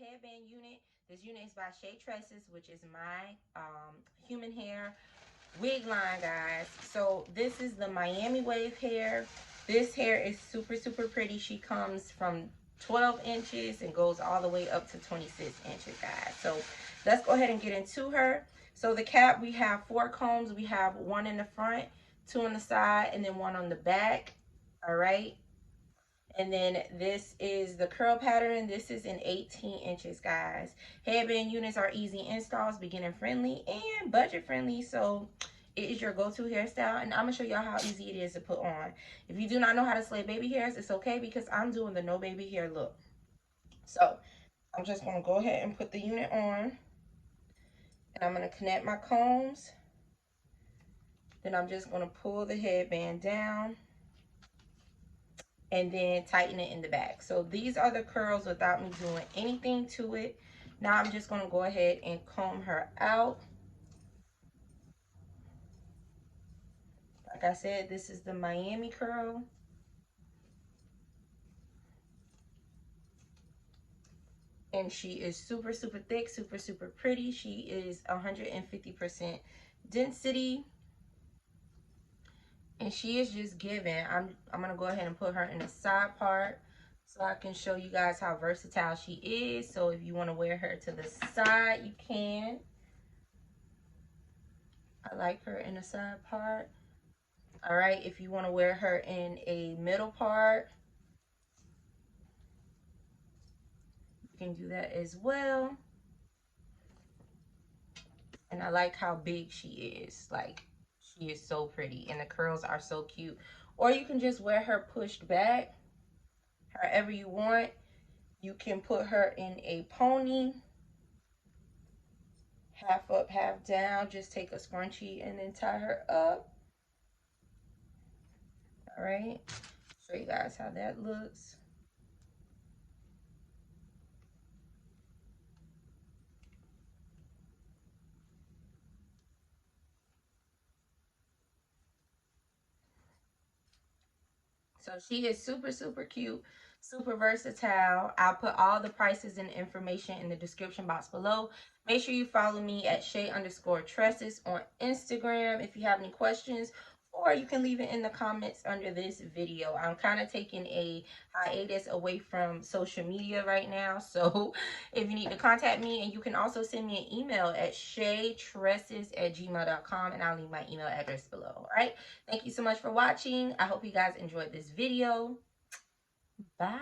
headband unit. This unit is by Shay Tresses, which is my human hair wig line, guys. So this is the Miami wave hair. This hair is super, super pretty. She comes from 12 inches and goes all the way up to 26 inches, guys. So let's go ahead and get into her. So the cap, we have 4 combs. We have 1 in the front, 2 on the side, and then 1 on the back. All right. And then this is the curl pattern. This is in 18 inches, guys. Headband units are easy installs, beginner friendly and budget friendly. So it is your go-to hairstyle, and I'm gonna show y'all how easy it is to put on. If you do not know how to slay baby hairs, it's okay, because I'm doing the no baby hair look. So I'm just gonna go ahead and put the unit on, and I'm gonna connect my combs. Then I'm just gonna pull the headband down and then tighten it in the back. So these are the curls without me doing anything to it. Now I'm just gonna go ahead and comb her out. Like I said, this is the Miami curl. And she is super, super thick, super, super pretty. She is 150% density. And she is just giving. I'm gonna go ahead and put her in the side part so I can show you guys how versatile she is. So if you want to wear her to the side, you can. I like her in the side part. All right, if you want to wear her in a middle part, you can do that as well. And I like how big she is. Like, she is so pretty, and the curls are so cute. Or you can just wear her pushed back, however you want. You can put her in a pony, half up, half down. Just take a scrunchie and then tie her up. All right, show you guys how that looks. So she is super, super cute, super versatile. I'll put all the prices and information in the description box below. Make sure you follow me at Shay_Tresses on Instagram if you have any questions, or you can leave it in the comments under this video. I'm kind of taking a hiatus away from social media right now. So if you need to contact me, and you can also send me an email at shaytresses@gmail.com, and I'll leave my email address below. All right. Thank you so much for watching. I hope you guys enjoyed this video. Bye.